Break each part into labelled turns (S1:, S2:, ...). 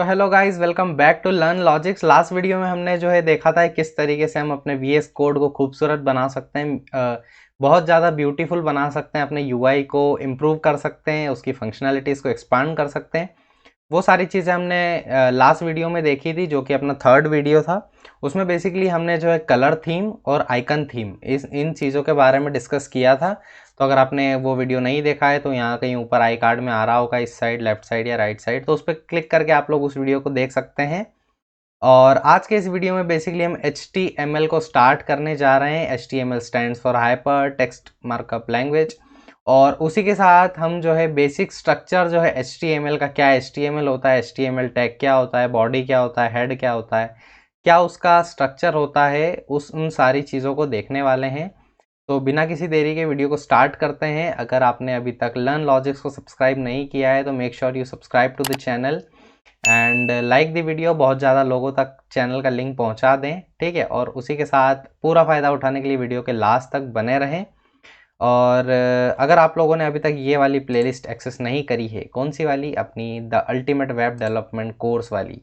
S1: तो hello guys, welcome back to learn logics. Last video में हमने जो है देखा था किस तरीके से हम अपने वीएस कोड को खूबसूरत बना सकते हैं, बहुत ज़्यादा ब्यूटीफुल बना सकते हैं, अपने यूआई को इम्प्रूव कर सकते हैं, उसकी फंक्शनैलिटीज़ को एक्सपांड कर सकते हैं। वो सारी चीज़ें हमने लास्ट वीडियो में देखी थी, जो कि अपना थर्ड वीडियो था। उसमें बेसिकली हमने जो है कलर थीम और आइकन थीम इन चीज़ों के बारे में डिस्कस किया था। तो अगर आपने वो वीडियो नहीं देखा है तो यहाँ कहीं ऊपर आई कार्ड में आ रहा होगा, इस साइड लेफ्ट साइड या राइट साइड, तो उस पर क्लिक करके आप लोग उस वीडियो को देख सकते हैं। और आज के इस वीडियो में बेसिकली हम HTML को स्टार्ट करने जा रहे हैं। HTML stands for hyper text markup language. और उसी के साथ हम जो है बेसिक स्ट्रक्चर जो है HTML का, क्या HTML होता है, HTML टैग क्या होता है, बॉडी क्या होता है, हेड क्या होता है, क्या उसका स्ट्रक्चर होता है, उन सारी चीज़ों को देखने वाले हैं। तो बिना किसी देरी के वीडियो को स्टार्ट करते हैं। अगर आपने अभी तक लर्न लॉजिक्स को सब्सक्राइब नहीं किया है तो make sure you subscribe to the channel and like the video. बहुत ज़्यादा लोगों तक चैनल का लिंक पहुंचा दें, ठीक है। और उसी के साथ पूरा फ़ायदा उठाने के लिए वीडियो के लास्ट तक बने रहें। और अगर आप लोगों ने अभी तक ये वाली प्लेलिस्ट एक्सेस नहीं करी है, कौन सी वाली, अपनी the ultimate web development course वाली,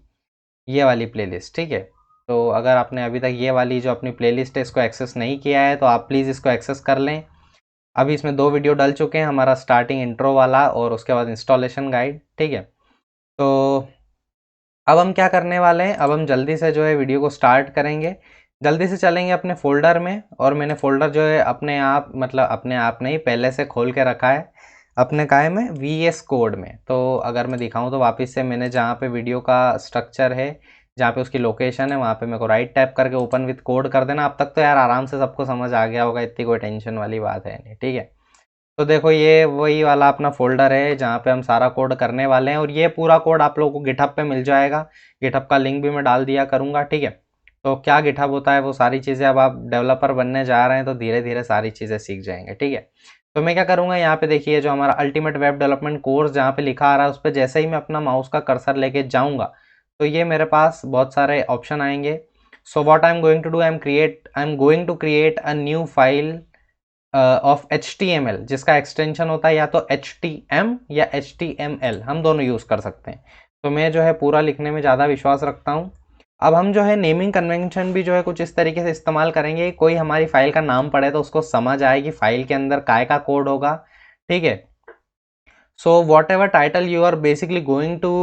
S1: ये वाली प्लेलिस्ट, ठीक है। तो अगर आपने अभी तक ये वाली जो अपनी प्लेलिस्ट है इसको एक्सेस नहीं किया है तो आप प्लीज़ इसको एक्सेस कर लें। अभी इसमें 2 वीडियो डल चुके हैं, हमारा स्टार्टिंग इंट्रो वाला और उसके बाद इंस्टॉलेशन गाइड, ठीक है। तो अब हम क्या करने वाले हैं, अब हम जल्दी से जो है वीडियो को स्टार्ट करेंगे। जल्दी से चलेंगे अपने फ़ोल्डर में, और मैंने फ़ोल्डर जो है अपने आप, मतलब अपने आप नहीं, पहले से खोल के रखा है अपने काय में, VS कोड में। तो अगर मैं दिखाऊं तो वापस से मैंने जहाँ पे वीडियो का स्ट्रक्चर है, जहाँ पे उसकी लोकेशन है, वहाँ पे मेरे को राइट टैप करके ओपन विथ कोड कर देना। अब तक तो यार आराम से सबको समझ आ गया होगा, इतनी कोई टेंशन वाली बात है नहीं, ठीक है। तो देखो ये वही वाला अपना फोल्डर है जहाँ पे हम सारा कोड करने वाले हैं, और ये पूरा कोड आप लोगों को गिटहब पे मिल जाएगा। गिटहब का लिंक भी मैं डाल दिया करूँगा, ठीक है। तो क्या गिटहब होता है, वो सारी चीज़ें, अब आप डेवलपर बनने जा रहे हैं तो धीरे धीरे सारी चीज़ें सीख जाएंगे, ठीक है। तो मैं क्या करूँगा, यहाँ पे देखिए जो हमारा अल्टीमेट वेब डेवलपमेंट कोर्स जहाँ पे लिखा आ रहा है, उस पर जैसे ही मैं अपना माउस का कर्सर लेके जाऊँगा तो ये मेरे पास बहुत सारे ऑप्शन आएंगे। So what I am going to do, I am going to create a new file of HTML, जिसका एक्सटेंशन होता है या तो HTM या HTML, हम दोनों यूज़ कर सकते हैं। तो मैं जो है पूरा लिखने में ज़्यादा विश्वास रखता हूँ। अब हम जो है नेमिंग कन्वेंशन भी जो है कुछ इस तरीके से इस्तेमाल करेंगे, कोई हमारी फाइल का नाम पढ़े तो उसको समझ आए कि फाइल के अंदर काय का कोड होगा, ठीक है। So whatever title you are basically going to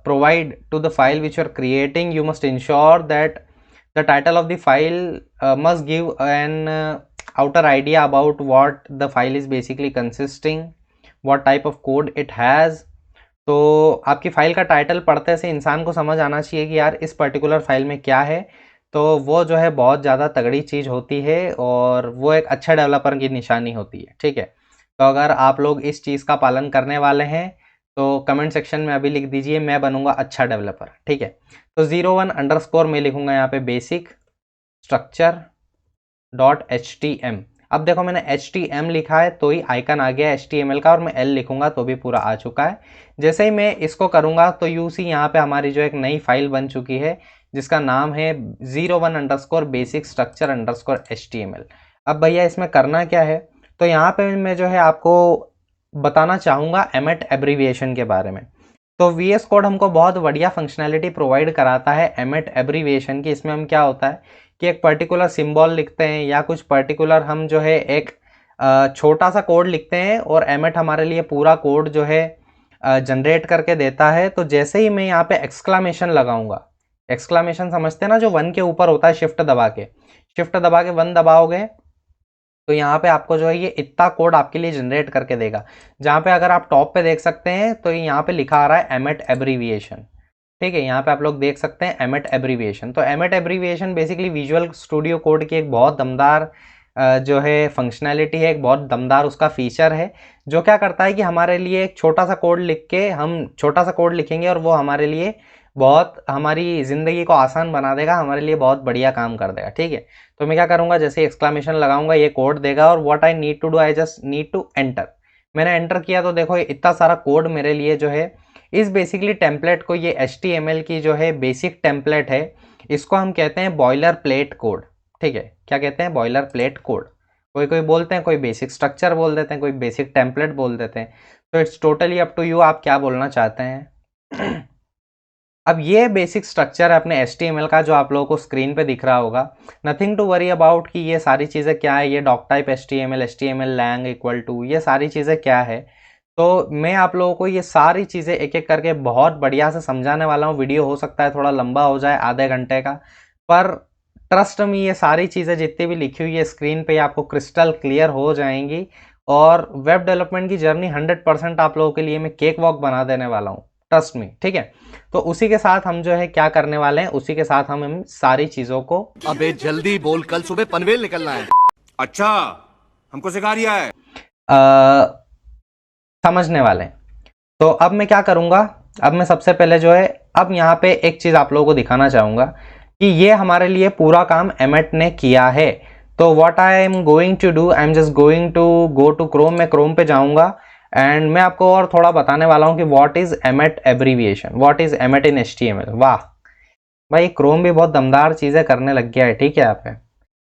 S1: provide to the file which you are creating, you must ensure that the title of the file must give an outer idea about what the file is basically consisting, what type of code it has। तो आपकी file का title पढ़ते से इंसान को समझ आना चाहिए कि यार इस पर्टिकुलर फाइल में क्या है। तो वो जो है बहुत ज़्यादा तगड़ी चीज़ होती है और वो एक अच्छा डेवलपर की निशानी होती है, ठीक है। तो अगर आप लोग इस चीज़ का पालन करने वाले हैं तो कमेंट सेक्शन में अभी लिख दीजिए, मैं बनूंगा अच्छा डेवलपर, ठीक है। तो 01_ में लिखूंगा यहाँ पे बेसिक स्ट्रक्चर .htm। अब देखो मैंने HTM लिखा है तो ही आइकन आ गया HTML का, और मैं L लिखूंगा तो भी पूरा आ चुका है। जैसे ही मैं इसको करूंगा तो यू सी यहाँ पे हमारी जो एक नई फाइल बन चुकी है जिसका नाम है 01_ basic_structure_html। अब भैया इसमें करना क्या है, तो यहाँ पे मैं जो है आपको बताना चाहूँगा एमेट एब्रीविएशन के बारे में। तो VS कोड हमको बहुत बढ़िया फंक्शनैलिटी प्रोवाइड कराता है एमेट एब्रीविएशन की। इसमें हम क्या होता है कि एक पर्टिकुलर सिंबल लिखते हैं या कुछ पर्टिकुलर हम जो है एक छोटा सा कोड लिखते हैं, और एमेट हमारे लिए पूरा कोड जो है जनरेट करके देता है। तो जैसे ही मैं यहाँ पे एक्सक्लामेशन लगाऊंगा, एक्सक्लामेशन समझते हैं ना, जो 1 के ऊपर होता है, शिफ्ट दबा के 1 दबाओगे तो यहाँ पे आपको जो है ये इतना कोड आपके लिए जनरेट करके देगा। जहाँ पे अगर आप टॉप पे देख सकते हैं तो यहाँ पे लिखा आ रहा है एमेट एब्रीविएशन, ठीक है। यहाँ पे आप लोग देख सकते हैं एमेट एब्रीविएशन। तो एमेट abbreviation basically visual studio code की एक बहुत दमदार जो है फंक्शनैलिटी है, एक बहुत दमदार उसका फीचर है, जो क्या करता है कि हमारे लिए एक छोटा सा कोड लिख के, हम छोटा सा कोड लिखेंगे और वो हमारे लिए बहुत, हमारी ज़िंदगी को आसान बना देगा, हमारे लिए बहुत बढ़िया काम कर देगा, ठीक है। तो मैं क्या करूँगा, जैसे एक्सक्लामेशन लगाऊंगा ये कोड देगा, और what I need to do, I just need to enter. मैंने एंटर किया तो देखो इतना सारा कोड मेरे लिए जो है, इस बेसिकली टेम्पलेट को, ये HTML की जो है बेसिक टेम्पलेट है, इसको हम कहते हैं बॉयलर प्लेट कोड, ठीक है। क्या कहते हैं, बॉयलर प्लेट कोड। कोई कोई बोलते हैं, कोई बेसिक स्ट्रक्चर बोल देते हैं, कोई बेसिक टेम्पलेट बोल देते हैं। तो it's totally up to you, आप क्या बोलना चाहते हैं। अब ये बेसिक स्ट्रक्चर है अपने HTML का जो आप लोगों को स्क्रीन पे दिख रहा होगा। नथिंग टू वरी अबाउट कि ये सारी चीज़ें क्या है, ये doctype HTML, HTML lang equal to, ये सारी चीज़ें क्या है। तो मैं आप लोगों को ये सारी चीज़ें एक एक करके बहुत बढ़िया से समझाने वाला हूँ। वीडियो हो सकता है थोड़ा लंबा हो जाए, आधे घंटे का, पर ट्रस्ट में ये सारी चीज़ें जितनी भी लिखी हुई है स्क्रीन पे आपको क्रिस्टल क्लियर हो जाएंगी। और वेब डेवलपमेंट की जर्नी 100% आप लोगों के लिए मैं केक वॉक बना देने वाला हूँ, ट्रस्ट मी, ठीक है। तो उसी के साथ हम जो है क्या करने वाले हैं, उसी के साथ हम सारी चीज़ों को,
S2: अबे जल्दी बोल, कल सुबह पनवेल निकलना है। अच्छा, हमको सिखा रिया है।
S1: समझने वाले हैं। तो अब मैं क्या करूँगा, अब मैं सबसे पहले जो है अब यहाँ पे एक चीज़ आप लोगों को दिखाना चाहूँगा कि ये हमारे लिए पूरा काम एमेट ने किया है। तो what I am going to do, I am just going to go to Chrome, मैं क्रोम पे जाऊँगा एंड मैं आपको और थोड़ा बताने वाला हूँ कि what is एमेट abbreviation, what is Emmet in HTML। वाह भाई, क्रोम भी बहुत दमदार चीज़ें करने लग गया है, ठीक है आप है।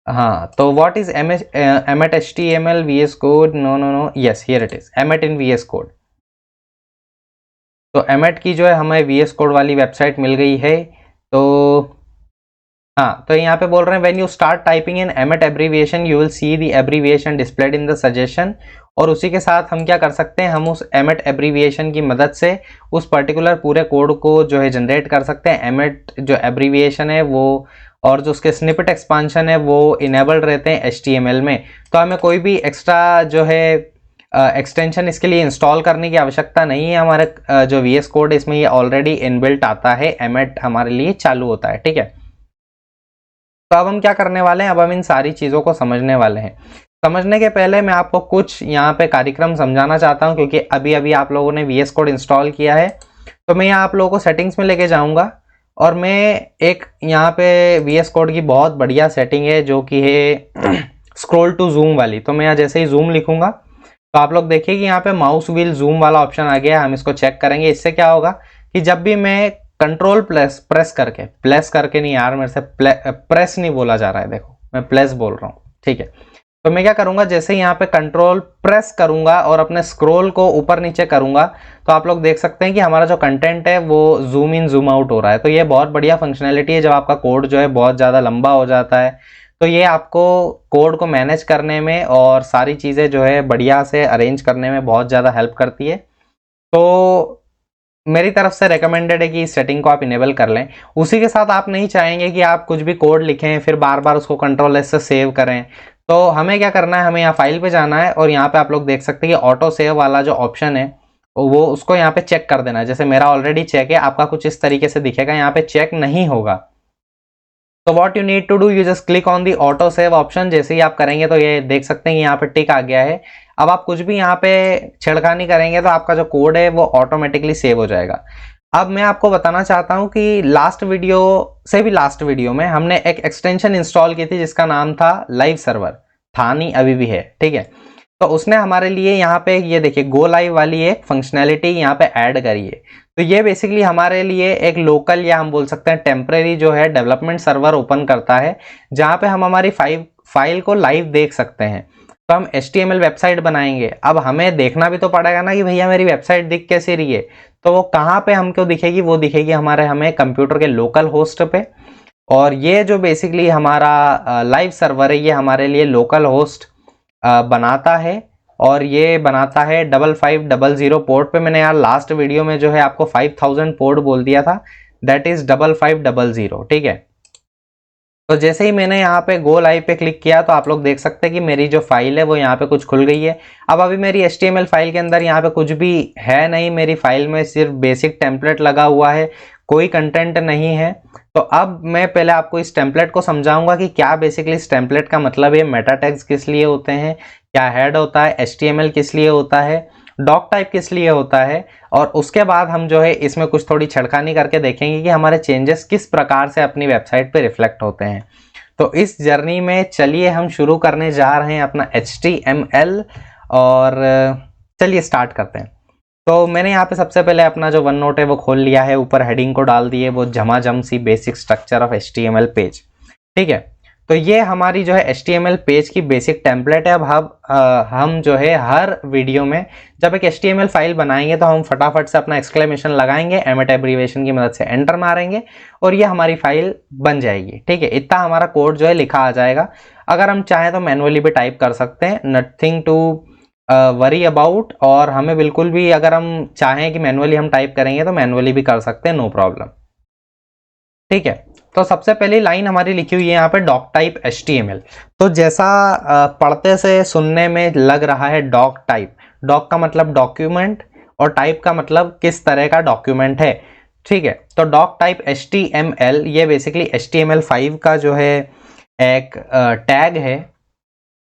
S1: हाँ, तो what is Emmet HTML VS code, no no no, yes here it is Emmet in VS code. तो एमेट की जो है हमें VS कोड वाली वेबसाइट मिल गई है। तो हाँ, तो यहाँ पे बोल रहे हैं when you start typing in एमेट abbreviation you will see the abbreviation displayed in the suggestion. और उसी के साथ हम क्या कर सकते हैं, हम उस एमेट एब्रीविएशन की मदद से उस पर्टिकुलर पूरे कोड को जो है जनरेट कर सकते हैं। एमेट जो एब्रीविएशन है वो और जो उसके स्निपेट एक्सपांशन है वो इनेबल्ड रहते हैं HTML में। तो हमें कोई भी एक्स्ट्रा जो है एक्सटेंशन इसके लिए इंस्टॉल करने की आवश्यकता नहीं है। हमारे जो VS कोड है इसमें ये ऑलरेडी इनबिल्ट आता है, एमेट हमारे लिए चालू होता है, ठीक है। तो अब हम क्या करने वाले हैं, अब हम इन सारी चीज़ों को समझने वाले हैं। समझने के पहले मैं आपको कुछ यहाँ पे कार्यक्रम समझाना चाहता हूँ, क्योंकि अभी अभी आप लोगों ने VS कोड इंस्टॉल किया है। तो मैं यहाँ आप लोगों को सेटिंग्स में लेके जाऊँगा और मैं एक यहाँ पे VS कोड की बहुत बढ़िया सेटिंग है जो कि है स्क्रॉल टू जूम वाली। तो मैं यहाँ जैसे ही जूम लिखूंगा तो आप लोग देखिए कि यहाँ पे माउस व्हील जूम वाला ऑप्शन आ गया। हम इसको चेक करेंगे। इससे क्या होगा कि जब भी मैं कंट्रोल प्रेस करके नहीं यार, मेरे से प्रेस नहीं बोला जा रहा है, देखो मैं प्लेस बोल रहा हूँ, ठीक है। तो मैं क्या करूंगा, जैसे यहाँ पे कंट्रोल प्रेस करूंगा और अपने स्क्रॉल को ऊपर नीचे करूंगा तो आप लोग देख सकते हैं कि हमारा जो कंटेंट है वो जूम इन जूम आउट हो रहा है। तो ये बहुत बढ़िया फंक्शनैलिटी है। जब आपका कोड जो है बहुत ज़्यादा लंबा हो जाता है तो ये आपको कोड को मैनेज करने में और सारी चीज़ें जो है बढ़िया से अरेंज करने में बहुत ज़्यादा हेल्प करती है। तो मेरी तरफ से रेकमेंडेड है कि इस सेटिंग को आप इनेबल कर लें। उसी के साथ आप नहीं चाहेंगे कि आप कुछ भी कोड लिखें फिर बार बार उसको कंट्रोल एस से सेव करें। तो हमें क्या करना है, हमें यहाँ फाइल पे जाना है और यहाँ पे आप लोग देख सकते हैं कि ऑटो सेव वाला जो ऑप्शन है वो उसको यहाँ पे चेक कर देना है। जैसे मेरा ऑलरेडी चेक है, आपका कुछ इस तरीके से दिखेगा, यहाँ पे चेक नहीं होगा। तो what you need to do, you just click on the auto save option. जैसे ही आप करेंगे तो ये देख सकते हैं यहाँ पे टिक आ गया है। अब आप कुछ भी यहाँ पे छेड़खानी करेंगे तो आपका जो कोड है वो ऑटोमेटिकली सेव हो जाएगा। अब मैं आपको बताना चाहता हूँ कि लास्ट वीडियो में हमने एक एक्सटेंशन इंस्टॉल की थी जिसका नाम था लाइव सर्वर, था नहीं अभी भी है, ठीक है। तो उसने हमारे लिए यहाँ पे ये देखिए गो लाइव वाली एक फंक्शनैलिटी यहाँ पे ऐड करी है। तो ये बेसिकली हमारे लिए एक लोकल या हम बोल सकते हैं टेम्परेरी जो है डेवलपमेंट सर्वर ओपन करता है जहाँ पे हम हमारी फाइल को लाइव देख सकते हैं। तो हम HTML वेबसाइट बनाएंगे। अब हमें देखना भी तो पड़ेगा ना कि भैया मेरी वेबसाइट दिख कैसे रही है। तो वो कहाँ पे हमको दिखेगी, वो दिखेगी हमें कंप्यूटर के लोकल होस्ट पे। और ये जो बेसिकली हमारा लाइव सर्वर है ये हमारे लिए लोकल होस्ट बनाता है और ये बनाता है 5500 पोर्ट पे। मैंने यार लास्ट वीडियो में जो है आपको 5000 पोर्ट बोल दिया था, दैट इज 5500, ठीक है। तो जैसे ही मैंने यहाँ पे गो लाइव पे क्लिक किया तो आप लोग देख सकते हैं कि मेरी जो फाइल है वो यहाँ पे कुछ खुल गई है। अब अभी मेरी HTML फाइल के अंदर यहाँ पे कुछ भी है नहीं, मेरी फाइल में सिर्फ बेसिक टेम्पलेट लगा हुआ है, कोई कंटेंट नहीं है। तो अब मैं पहले आपको इस टेम्पलेट को समझाऊंगा कि क्या बेसिकली इस टेम्पलेट का मतलब है, मेटा टैग्स किस लिए होते हैं, क्या हेड होता है, HTML किस लिए होता है, डॉक टाइप किस लिए होता है। और उसके बाद हम जो है इसमें कुछ थोड़ी छेड़खानी करके देखेंगे कि हमारे चेंजेस किस प्रकार से अपनी वेबसाइट पे रिफ्लेक्ट होते हैं। तो इस जर्नी में चलिए हम शुरू करने जा रहे हैं अपना HTML और चलिए स्टार्ट करते हैं। तो मैंने यहाँ पे सबसे पहले अपना जो वन नोट है वो खोल लिया है, ऊपर हेडिंग को डाल दिए वो झमाझम सी basic structure of HTML page, ठीक है। तो ये हमारी जो है HTML पेज की बेसिक टेम्पलेट है। अब हम जो है हर वीडियो में जब एक HTML फाइल बनाएंगे तो हम फटाफट से अपना एक्सक्लेमेशन लगाएंगे, एमिट एब्रीविएशन की मदद से एंटर मारेंगे और ये हमारी फाइल बन जाएगी। ठीक है, इतना हमारा कोड जो है लिखा आ जाएगा। अगर हम चाहें तो मैनुअली भी टाइप कर सकते हैं, नथिंग टू वरी अबाउट। और हमें बिल्कुल भी अगर हम चाहें कि मैनुअली हम टाइप करेंगे तो मैनुअली भी कर सकते हैं, नो प्रॉब्लम। ठीक है, तो सबसे पहली लाइन हमारी लिखी हुई है यहाँ पे डॉक टाइप HTML। तो जैसा पढ़ते से सुनने में लग रहा है डॉक टाइप, डॉक का मतलब डॉक्यूमेंट और टाइप का मतलब किस तरह का डॉक्यूमेंट है। ठीक है, तो डॉक टाइप HTML ये बेसिकली HTML5 का जो है एक टैग है।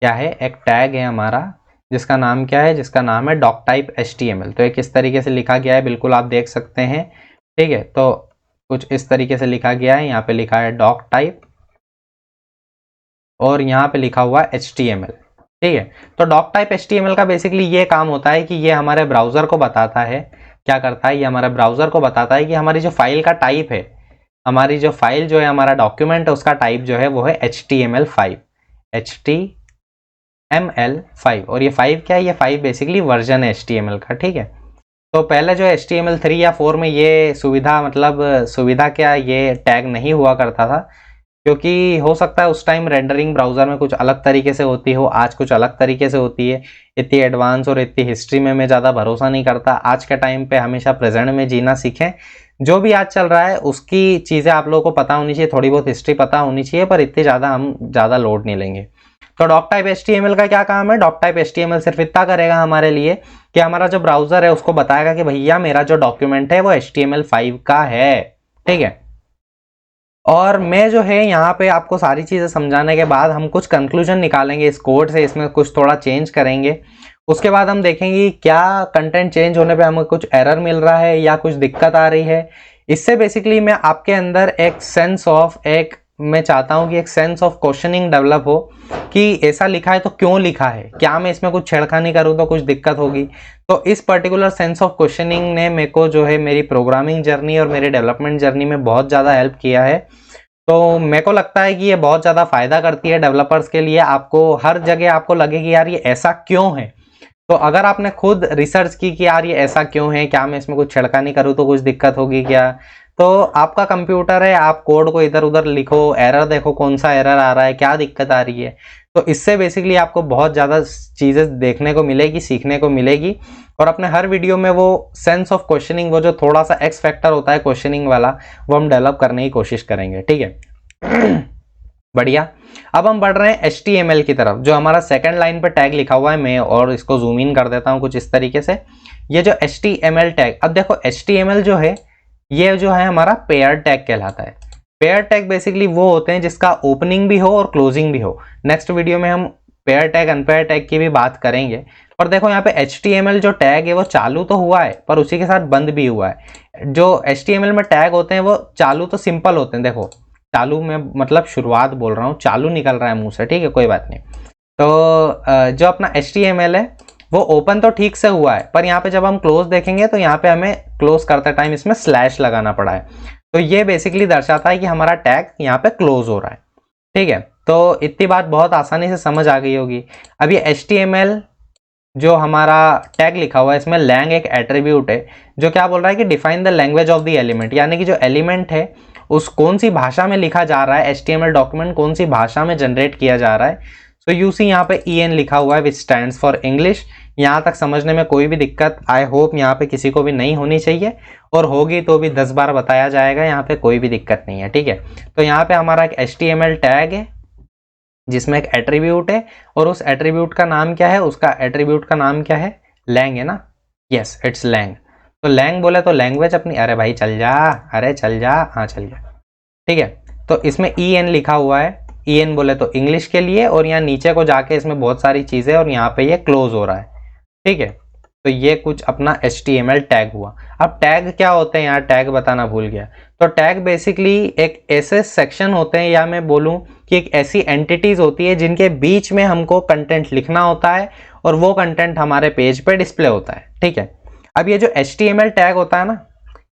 S1: क्या है? एक टैग है हमारा, जिसका नाम क्या है? जिसका नाम है डॉक टाइप HTML। तो ये किस तरीके से लिखा गया है बिल्कुल आप देख सकते हैं। ठीक है, तो कुछ इस तरीके से लिखा गया है। यहाँ पे लिखा है डॉक टाइप और यहाँ पे लिखा हुआ है HTML। ठीक है, तो डॉक टाइप HTML का बेसिकली ये काम होता है कि ये हमारे ब्राउजर को बताता है, क्या करता है, ये हमारे ब्राउजर को बताता है कि हमारी जो फाइल का टाइप है, हमारी जो फाइल जो है, हमारा डॉक्यूमेंट है, उसका टाइप जो है वो है HTML5, HTML5। और ये 5 क्या है? ये 5 बेसिकली वर्जन है HTML का। ठीक है, तो पहले जो HTML3 या 4 में ये सुविधा, मतलब सुविधा क्या, ये टैग नहीं हुआ करता था, क्योंकि हो सकता है उस टाइम रेंडरिंग ब्राउजर में कुछ अलग तरीके से होती हो, आज कुछ अलग तरीके से होती है। इतनी एडवांस और इतनी हिस्ट्री में मैं ज़्यादा भरोसा नहीं करता। आज के टाइम पे हमेशा प्रेजेंट में जीना सीखें। जो भी आज चल रहा है उसकी चीज़ें आप लोगों को पता होनी चाहिए, थोड़ी बहुत हिस्ट्री पता होनी चाहिए, पर इतनी ज़्यादा हम ज़्यादा लोड नहीं लेंगे। तो डॉक टाइप HTML का क्या काम है? डॉक टाइप HTML सिर्फ इतना करेगा हमारे लिए कि हमारा जो ब्राउजर है उसको बताएगा कि भैया मेरा जो डॉक्यूमेंट है वो HTML5 का है। ठीक है, और मैं जो है यहाँ पे आपको सारी चीज़ें समझाने के बाद हम कुछ कंक्लूजन निकालेंगे इस कोड से, इसमें कुछ थोड़ा चेंज करेंगे। उसके बाद हम देखेंगे क्या कंटेंट चेंज होने पे हमें कुछ एरर मिल रहा है या कुछ दिक्कत आ रही है। इससे बेसिकली मैं आपके अंदर एक सेंस ऑफ, मैं चाहता हूं कि एक सेंस ऑफ क्वेश्चनिंग डेवलप हो कि ऐसा लिखा है तो क्यों लिखा है, क्या मैं इसमें कुछ छेड़खानी करूं तो कुछ दिक्कत होगी। तो इस पर्टिकुलर सेंस ऑफ क्वेश्चनिंग ने मेरे को जो है मेरी प्रोग्रामिंग जर्नी और मेरी डेवलपमेंट जर्नी में बहुत ज़्यादा हेल्प किया है। तो मेरे को लगता है कि ये बहुत ज़्यादा फायदा करती है डेवलपर्स के लिए। आपको हर जगह आपको लगे कि यार ये ऐसा क्यों है, तो अगर आपने खुद रिसर्च की कि यार ये ऐसा क्यों है, क्या मैं इसमें कुछ छेड़खानी करूँ तो कुछ दिक्कत होगी क्या, तो आपका कंप्यूटर है, आप कोड को इधर उधर लिखो, एरर देखो कौन सा एरर आ रहा है, क्या दिक्कत आ रही है। तो इससे बेसिकली आपको बहुत ज़्यादा चीज़ें देखने को मिलेगी, सीखने को मिलेगी। और अपने हर वीडियो में वो सेंस ऑफ क्वेश्चनिंग, वो जो थोड़ा सा एक्स फैक्टर होता है क्वेश्चनिंग वाला, वो हम डेवलप करने की कोशिश करेंगे। ठीक है बढ़िया। अब हम बढ़ रहे हैं HTML की तरफ, जो हमारा सेकंड लाइन पे टैग लिखा हुआ है। मैं और इसको जूम इन कर देता हूं कुछ इस तरीके से। ये जो HTML टैग, अब देखो HTML जो है ये जो है हमारा पेयर टैग कहलाता है। पेयर टैग बेसिकली वो होते हैं जिसका ओपनिंग भी हो और क्लोजिंग भी हो। नेक्स्ट वीडियो में हम पेयर टैग, अनपेयर टैग की भी बात करेंगे। और देखो यहाँ पे HTML जो टैग है वो चालू तो हुआ है पर उसी के साथ बंद भी हुआ है। जो HTML में टैग होते हैं वो चालू तो सिंपल होते हैं, देखो चालू में मतलब शुरुआत बोल रहा हूँ, चालू निकल रहा है मुंह से, ठीक है कोई बात नहीं। तो जो अपना HTML है वो ओपन तो ठीक से हुआ है, पर यहाँ पे जब हम क्लोज देखेंगे तो यहाँ पे हमें क्लोज करते टाइम इसमें स्लैश लगाना पड़ा है। तो ये बेसिकली दर्शाता है कि हमारा टैग यहाँ पे क्लोज हो रहा है। ठीक है, तो इतनी बात बहुत आसानी से समझ आ गई होगी। अब ये HTML जो हमारा टैग लिखा हुआ है इसमें लैंग एक एट्रीब्यूट है जो क्या बोल रहा है कि define the language of the element, यानी कि जो एलिमेंट है उस कौन सी भाषा में लिखा जा रहा है, HTML डॉक्यूमेंट कौन सी भाषा में जनरेट किया जा रहा है। सो यू सी यहाँ पे EN लिखा हुआ है विच स्टैंड्स फॉर इंग्लिश। यहाँ तक समझने में कोई भी दिक्कत आई होप यहाँ पे किसी को भी नहीं होनी चाहिए, और होगी तो भी 10 बार बताया जाएगा, यहाँ पे कोई भी दिक्कत नहीं है। ठीक है, तो यहाँ पे हमारा एक HTML टैग है जिसमें एक एट्रीब्यूट है, और उस एट्रीब्यूट का नाम क्या है, उसका एट्रीब्यूट का नाम क्या है, लैंग है ना, यस इट्स लैंग। तो लैंग बोले तो लैंग्वेज अपनी, अरे भाई चल जा, अरे चल जा, हाँ चल जा। ठीक है, तो इसमें EN लिखा हुआ है, EN बोले तो इंग्लिश के लिए, और यहाँ नीचे को जाके इसमें बहुत सारी चीजें, और यहाँ पे ये क्लोज हो रहा है। ठीक है, तो ये कुछ अपना HTML टैग हुआ। अब टैग क्या होते हैं, यहाँ टैग बताना भूल गया। तो टैग बेसिकली एक ऐसे सेक्शन होते हैं, या मैं बोलूं कि एक ऐसी एंटिटीज होती है जिनके बीच में हमको कंटेंट लिखना होता है और वो कंटेंट हमारे पेज पे डिस्प्ले होता है। ठीक है, अब ये जो HTML टैग होता है ना,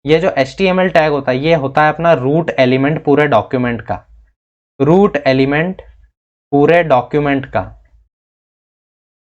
S1: ये जो HTML टैग होता है ये होता है अपना रूट एलिमेंट पूरे डॉक्यूमेंट का, रूट एलिमेंट पूरे डॉक्यूमेंट का।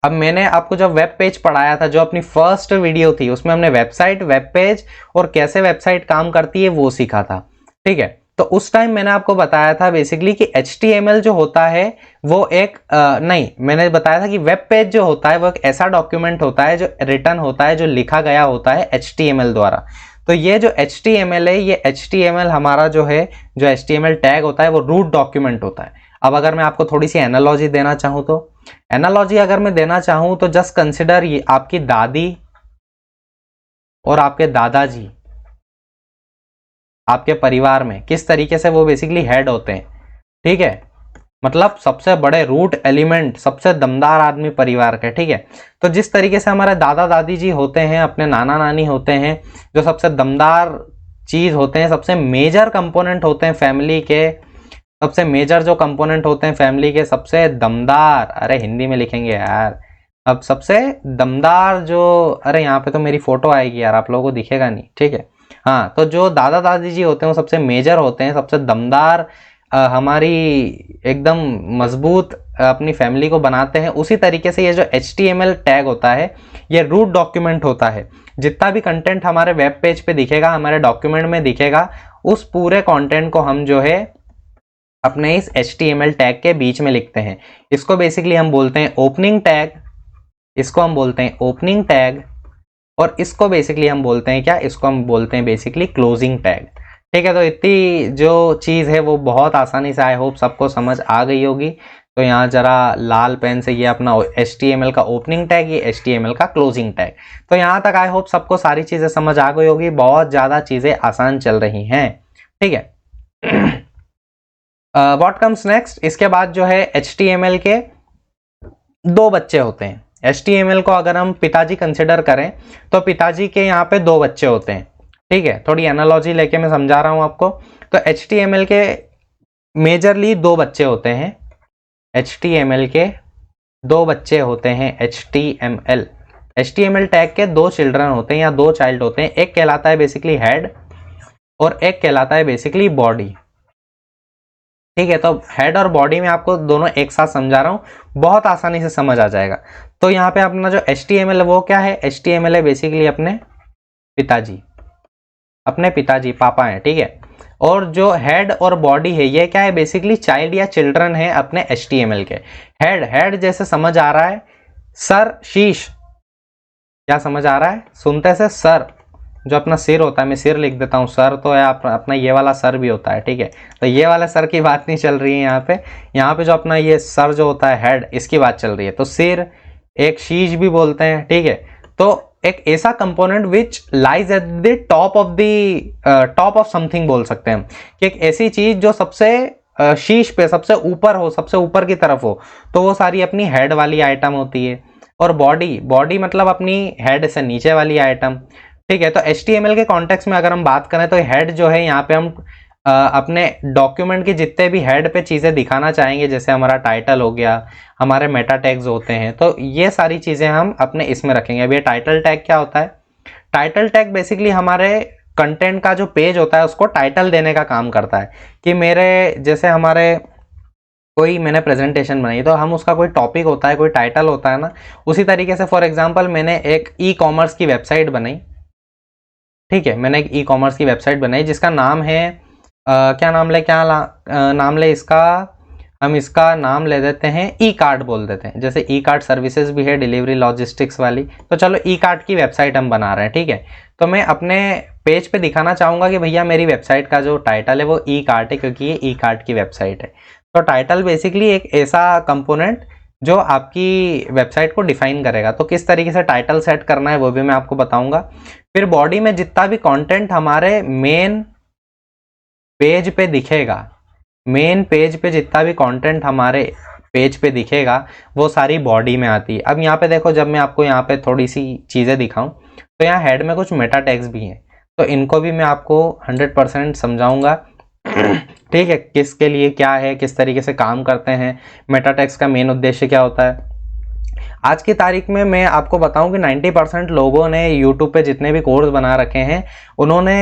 S1: अब मैंने आपको जब वेब पेज पढ़ाया था, जो अपनी फर्स्ट वीडियो थी, उसमें हमने वेबसाइट, वेब पेज और कैसे वेबसाइट काम करती है वो सीखा था, ठीक है। तो उस टाइम मैंने आपको बताया था बेसिकली कि HTML जो होता है वो एक नहीं, मैंने बताया था कि वेब पेज जो होता है वो एक ऐसा डॉक्यूमेंट होता है जो रिटन होता है, जो लिखा गया होता है HTML द्वारा। तो ये जो HTML है, ये HTML हमारा जो है, जो HTML टैग होता है वो रूट डॉक्यूमेंट होता है। अब अगर मैं आपको थोड़ी सी एनालॉजी देना चाहूँ, तो एनालॉजी अगर मैं देना चाहूँ तो जस्ट कंसिडर ये आपकी दादी और आपके दादाजी आपके परिवार में किस तरीके से वो बेसिकली हेड होते हैं, ठीक है। मतलब सबसे बड़े रूट एलिमेंट, सबसे दमदार आदमी परिवार के, ठीक है। तो जिस तरीके से हमारे दादा दादी जी होते हैं, अपने नाना नानी होते हैं, जो सबसे दमदार चीज होते हैं, सबसे मेजर कंपोनेंट होते हैं फैमिली के, सबसे मेजर जो कंपोनेंट होते हैं फैमिली के, सबसे दमदार, अरे हिंदी में लिखेंगे यार, अब सबसे दमदार जो, अरे यहाँ पे तो मेरी फोटो आएगी यार, आप लोगों को दिखेगा नहीं, ठीक है। हाँ, तो जो दादा दादी जी होते हैं वो सबसे मेजर होते हैं, सबसे दमदार, हमारी एकदम मजबूत अपनी फैमिली को बनाते हैं। उसी तरीके से ये जो HTML टैग होता है ये रूट डॉक्यूमेंट होता है। जितना भी कंटेंट हमारे वेब पेज पे दिखेगा, हमारे डॉक्यूमेंट में दिखेगा, उस पूरे कंटेंट को हम जो है अपने इस HTML टैग के बीच में लिखते हैं। इसको बेसिकली हम बोलते हैं ओपनिंग टैग, इसको हम बोलते हैं ओपनिंग टैग, और इसको बेसिकली हम बोलते हैं क्या, इसको हम बोलते हैं बेसिकली क्लोजिंग टैग, ठीक है। तो इतनी जो चीज़ है वो बहुत आसानी से आई होप सबको समझ आ गई होगी। तो यहाँ जरा लाल पेन से ये अपना HTML का ओपनिंग टैग, ये HTML का क्लोजिंग टैग, तो यहाँ तक आई होप सबको सारी चीज़ें समझ आ गई होगी। बहुत ज़्यादा चीज़ें आसान चल रही हैं, ठीक है। व्हाट कम्स नेक्स्ट, इसके बाद जो है HTML के दो बच्चे होते हैं। HTML को अगर हम पिताजी कंसिडर करें तो पिताजी के यहाँ पे दो बच्चे होते हैं, ठीक है। थोड़ी एनालॉजी लेके मैं समझा रहा हूं आपको। तो HTML के मेजरली दो बच्चे होते हैं, HTML के दो बच्चे होते हैं, HTML टैग के दो चिल्ड्रन होते हैं या दो चाइल्ड होते हैं। एक कहलाता है बेसिकली हेड और एक कहलाता है बेसिकली बॉडी, ठीक है। तो हेड और बॉडी में आपको दोनों एक साथ समझा रहा हूं, बहुत आसानी से समझ आ जाएगा। तो यहाँ पे अपना जो HTML है वो क्या है, HTML है बेसिकली अपने पिताजी, अपने पिताजी पापा हैं, ठीक है। और जो हेड और बॉडी है ये क्या है, बेसिकली चाइल्ड या चिल्ड्रन है अपने HTML के। हेड जैसे समझ आ रहा है सर, शीश, क्या समझ आ रहा है, सुनते से सर, जो अपना सिर होता है, मैं सिर लिख देता हूँ, सर तो है अपना ये वाला सर भी होता है, ठीक है। तो ये वाला सर की बात नहीं चल रही है यहाँ पे जो अपना ये सर जो होता है हेड, इसकी बात चल रही है। तो सिर, एक शीश भी बोलते हैं, ठीक है। तो एक ऐसा component which lies at the top of something बोल सकते हैं, कि एक ऐसी चीज जो सबसे शीश पे सबसे ऊपर हो, सबसे ऊपर की तरफ हो, तो वो सारी अपनी हेड वाली आइटम होती है। और बॉडी मतलब अपनी हेड से नीचे वाली आइटम, ठीक है। तो HTML के कॉन्टेक्स्ट में अगर हम बात करें तो हेड जो है यहाँ पे हम अपने डॉक्यूमेंट के जितने भी हेड पे चीज़ें दिखाना चाहेंगे, जैसे हमारा टाइटल हो गया, हमारे मेटा टैग्स होते हैं, तो ये सारी चीज़ें हम अपने इसमें रखेंगे। अब ये टाइटल टैग क्या होता है, टाइटल टैग बेसिकली हमारे कंटेंट का जो पेज होता है उसको टाइटल देने का काम करता है। कि मेरे जैसे हमारे कोई मैंने प्रेजेंटेशन बनाई तो हम उसका कोई टॉपिक होता है, कोई टाइटल होता है ना, उसी तरीके से फॉर एग्जाम्पल मैंने एक ई-कॉमर्स की वेबसाइट बनाई, ठीक है। मैंने एक ई-कॉमर्स की वेबसाइट बनाई जिसका नाम है नाम ले इसका, हम इसका नाम ले देते हैं ई कार्ट बोल देते हैं। जैसे ई कार्ट सर्विसेज भी है, डिलीवरी लॉजिस्टिक्स वाली, तो चलो ई कार्ट की वेबसाइट हम बना रहे हैं, ठीक है। तो मैं अपने पेज पे दिखाना चाहूँगा कि भैया मेरी वेबसाइट का जो टाइटल है वो ई कार्ट है, क्योंकि ये ई कार्ट की वेबसाइट है। तो टाइटल बेसिकली एक ऐसा कंपोनेंट जो आपकी वेबसाइट को डिफाइन करेगा। तो किस तरीके से टाइटल सेट करना है वो भी मैं आपको बताऊंगा। फिर बॉडी में जितना भी कंटेंट हमारे मेन पेज पे दिखेगा, मेन पेज पे जितना भी कंटेंट हमारे पेज पे दिखेगा वो सारी बॉडी में आती है। अब यहाँ पे देखो, जब मैं आपको यहाँ पे थोड़ी सी चीज़ें दिखाऊं तो यहाँ हेड में कुछ मेटा टैग्स भी हैं, तो इनको भी मैं आपको 100% समझाऊंगा, ठीक है, किसके लिए क्या है, किस तरीके से काम करते हैं, मेटा टैग्स का मेन उद्देश्य क्या होता है। आज की तारीख में मैं आपको बताऊं कि 90% लोगों ने YouTube पे जितने भी कोर्स बना रखे हैं उन्होंने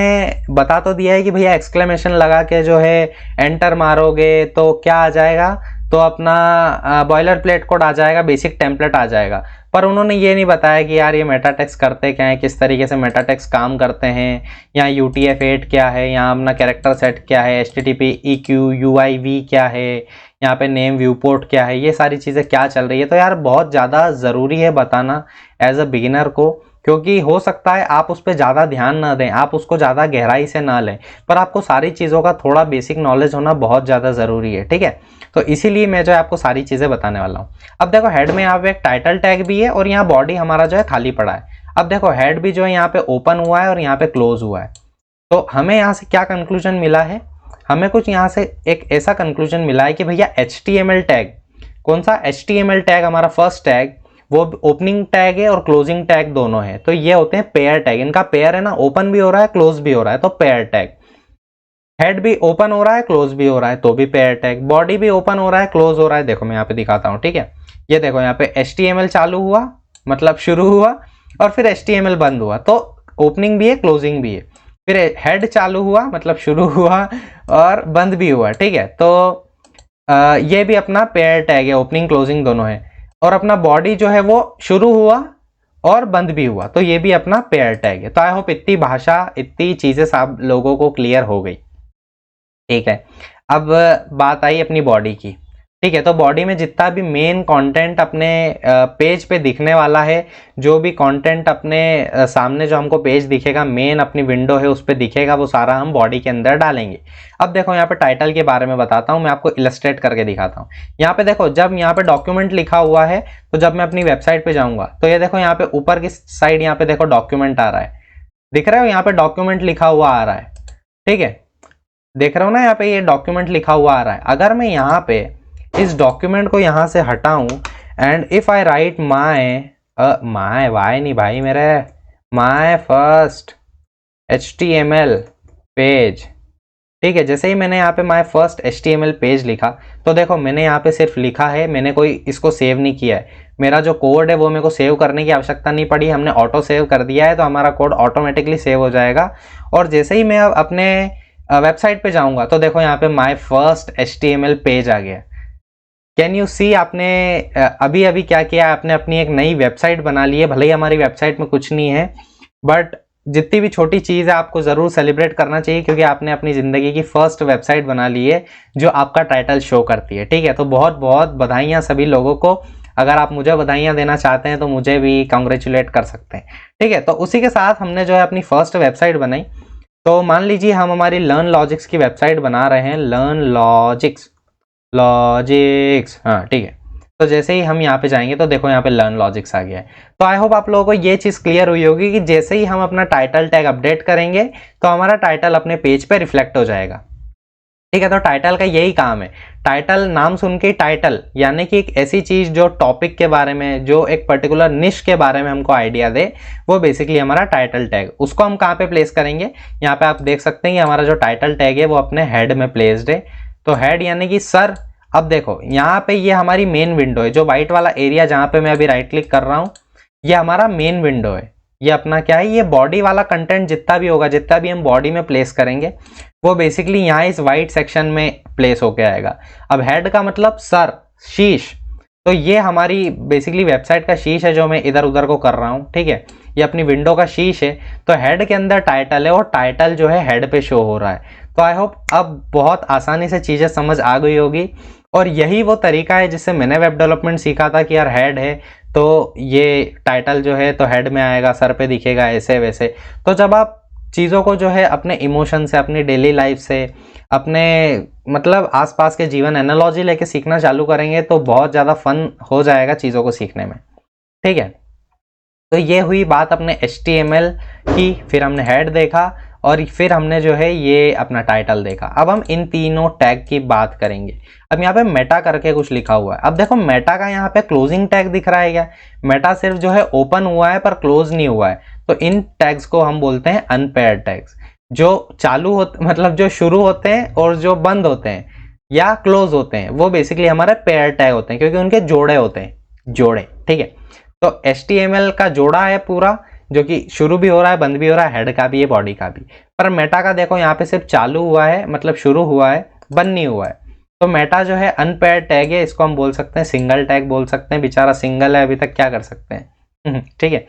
S1: बता तो दिया है कि भैया एक्सक्लेमेशन लगा के जो है एंटर मारोगे तो क्या आ जाएगा, तो अपना बॉयलर प्लेट कोड आ जाएगा, बेसिक टेम्पलेट आ जाएगा। पर उन्होंने ये नहीं बताया कि यार ये मेटा टेक्स्ट करते क्या है, किस तरीके से मेटा टेक्स्ट काम करते हैं, यहाँ UTF-8 क्या है, यहाँ अपना कैरेक्टर सेट क्या है, HTTP EQ UIV क्या है, यहाँ पे नेम व्यू पोर्ट क्या है, ये सारी चीज़ें क्या चल रही है। तो यार बहुत ज़्यादा ज़रूरी है बताना एज अ बिगिनर को, क्योंकि हो सकता है आप उस पर ज़्यादा ध्यान ना दें, आप उसको ज़्यादा गहराई से ना लें, पर आपको सारी चीज़ों का थोड़ा बेसिक नॉलेज होना बहुत ज़्यादा ज़रूरी है, ठीक है। तो इसीलिए मैं जो है आपको सारी चीज़ें बताने वाला हूँ। अब देखो हेड में यहाँ पे एक टाइटल टैग भी है और यहाँ बॉडी हमारा जो है खाली पड़ा है। अब देखो हेड भी जो है यहाँ पे ओपन हुआ है और यहाँ पे क्लोज हुआ है। तो हमें यहाँ से क्या कंक्लूजन मिला है, हमें कुछ यहाँ से एक ऐसा कंक्लूजन मिला है कि भैया HTML टैग, कौन सा HTML टैग, हमारा फर्स्ट टैग वो ओपनिंग टैग है और क्लोजिंग टैग दोनों है। तो ये होते हैं पेयर टैग, इनका पेयर है ना, ओपन भी हो रहा है क्लोज भी हो रहा है तो पेयर टैग। हेड भी ओपन हो रहा है क्लोज भी हो रहा है तो भी पेयर टैग, बॉडी भी ओपन हो रहा है क्लोज हो रहा है। देखो मैं यहाँ पे दिखाता हूँ, ठीक है। ये देखो यहाँ पे HTML चालू हुआ मतलब शुरू हुआ और फिर HTML बंद हुआ, तो ओपनिंग भी है क्लोजिंग भी है। फिर हेड चालू हुआ मतलब शुरू हुआ और बंद भी हुआ, ठीक है। तो ये भी अपना पेयर टैग है, ओपनिंग क्लोजिंग दोनों है। और अपना बॉडी जो है वो शुरू हुआ और बंद भी हुआ, तो ये भी अपना पेयर टैग है। तो आई होप इतनी भाषा इतनी चीजें सब लोगों को क्लियर हो गई, ठीक है। अब बात आई अपनी बॉडी की, ठीक है। तो बॉडी में जितना भी मेन कंटेंट अपने पेज पे दिखने वाला है, जो भी कंटेंट अपने सामने जो हमको पेज दिखेगा, मेन अपनी विंडो है उस पर दिखेगा, वो सारा हम बॉडी के अंदर डालेंगे। अब देखो यहाँ पे टाइटल के बारे में बताता हूँ, मैं आपको इलस्ट्रेट करके दिखाता हूँ। यहाँ पे देखो जब यहाँ पे डॉक्यूमेंट लिखा हुआ है, तो जब मैं अपनी वेबसाइट पे जाऊंगा तो ये देखो यहाँ पे ऊपर की साइड यहाँ पे देखो डॉक्यूमेंट आ रहा है, दिख रहा है, यहाँ पे डॉक्यूमेंट लिखा हुआ आ रहा है, ठीक है। देख रहे हो ना, यहाँ पे ये डॉक्यूमेंट लिखा हुआ आ रहा है। अगर मैं यहाँ पे इस डॉक्यूमेंट को यहाँ से हटाऊं and if I write my Y नहीं भाई मेरे, माय फर्स्ट HTML पेज, ठीक है। जैसे ही मैंने यहाँ पे माय फर्स्ट HTML पेज लिखा, तो देखो मैंने यहाँ पे सिर्फ लिखा है, मैंने कोई इसको सेव नहीं किया है। मेरा जो कोड है वो मेरे को सेव करने की आवश्यकता नहीं पड़ी, हमने ऑटो सेव कर दिया है, तो हमारा कोड ऑटोमेटिकली सेव हो जाएगा। और जैसे ही मैं अपने वेबसाइट पे जाऊंगा तो देखो यहाँ पे माय फर्स्ट HTML पेज आ गया। कैन यू सी, आपने अभी अभी क्या किया, आपने अपनी एक नई वेबसाइट बना ली है। भले ही हमारी वेबसाइट में कुछ नहीं है, बट जितनी भी छोटी चीज़ है आपको ज़रूर सेलिब्रेट करना चाहिए, क्योंकि आपने अपनी ज़िंदगी की फर्स्ट वेबसाइट बना ली है जो आपका टाइटल शो करती है, ठीक है। तो बहुत बहुत बधाइयाँ सभी लोगों को। अगर आप मुझे बधाइयाँ देना चाहते हैं तो मुझे भी कॉन्ग्रेचुलेट कर सकते हैं, ठीक है। तो उसी के साथ हमने जो है अपनी फर्स्ट वेबसाइट बनाई। तो मान लीजिए हम हमारी लर्न लॉजिक्स की वेबसाइट बना रहे हैं, लर्न लॉजिक्स, हाँ ठीक है। तो जैसे ही हम यहाँ पे जाएंगे तो देखो यहाँ पे लर्न लॉजिक्स आ गया है। तो आई होप आप लोगों को ये चीज़ क्लियर हुई होगी कि जैसे ही हम अपना टाइटल टैग अपडेट करेंगे तो हमारा टाइटल अपने पेज पे रिफ्लेक्ट हो जाएगा, ठीक है। तो टाइटल का यही काम है, टाइटल नाम सुन के टाइटल यानी कि एक ऐसी चीज़ जो टॉपिक के बारे में, जो एक पर्टिकुलर निश के बारे में हमको आइडिया दे, वो बेसिकली हमारा टाइटल टैग। उसको हम कहाँ पे प्लेस करेंगे, यहाँ पे आप देख सकते हैं कि हमारा जो टाइटल टैग है वो अपने हेड में प्लेस्ड है। तो हेड यानी कि सर। अब देखो यहाँ पे ये हमारी मेन विंडो है, जो व्हाइट वाला एरिया जहाँ पे मैं अभी राइट क्लिक कर रहा हूँ, ये हमारा मेन विंडो है। ये अपना क्या है, ये बॉडी वाला कंटेंट जितना भी होगा, जितना भी हम बॉडी में प्लेस करेंगे, वो बेसिकली यहाँ इस वाइट सेक्शन में प्लेस होके आएगा। अब हेड का मतलब सर, शीश। तो ये हमारी बेसिकली वेबसाइट का शीश है जो मैं इधर उधर को कर रहा हूँ, ठीक है। ये अपनी विंडो का शीश है। तो हेड के अंदर टाइटल है और टाइटल जो है हेड पे शो हो रहा है। तो आई होप अब बहुत आसानी से चीज़ें समझ आ गई होगी। और यही वो तरीका है जिससे मैंने वेब डेवलपमेंट सीखा था कि यार हेड है तो ये टाइटल जो है तो हेड में आएगा, सर पे दिखेगा, ऐसे वैसे। तो जब आप चीज़ों को जो है अपने इमोशन से, अपनी डेली लाइफ से, अपने मतलब आसपास के जीवन एनालॉजी लेके सीखना चालू करेंगे तो बहुत ज़्यादा फन हो जाएगा चीज़ों को सीखने में, ठीक है। तो ये हुई बात अपने HTML की, फिर हमने हेड देखा और फिर हमने जो है ये अपना टाइटल देखा। अब हम इन तीनों टैग की बात करेंगे। अब यहाँ पे मेटा करके कुछ लिखा हुआ है। अब देखो मेटा का यहाँ पे क्लोजिंग टैग दिख रहा है क्या, मेटा सिर्फ जो है ओपन हुआ है पर क्लोज नहीं हुआ है। तो इन टैग्स को हम बोलते हैं अनपेयर्ड टैग्स, जो चालू होते मतलब जो शुरू होते हैं और जो बंद होते हैं या क्लोज होते हैं, वो बेसिकली हमारे पेयर टैग होते हैं, क्योंकि उनके जोड़े होते हैं, जोड़े, ठीक है। तो HTML का जोड़ा है पूरा, जो कि शुरू भी हो रहा है बंद भी हो रहा है, हेड का भी है बॉडी का भी। पर मेटा का देखो यहाँ पे सिर्फ चालू हुआ है मतलब शुरू हुआ है, बंद नहीं हुआ है। तो मेटा जो है अनपेयर्ड टैग है, इसको हम बोल सकते हैं सिंगल टैग बोल सकते हैं, बेचारा सिंगल है अभी तक, क्या कर सकते हैं। ठीक है,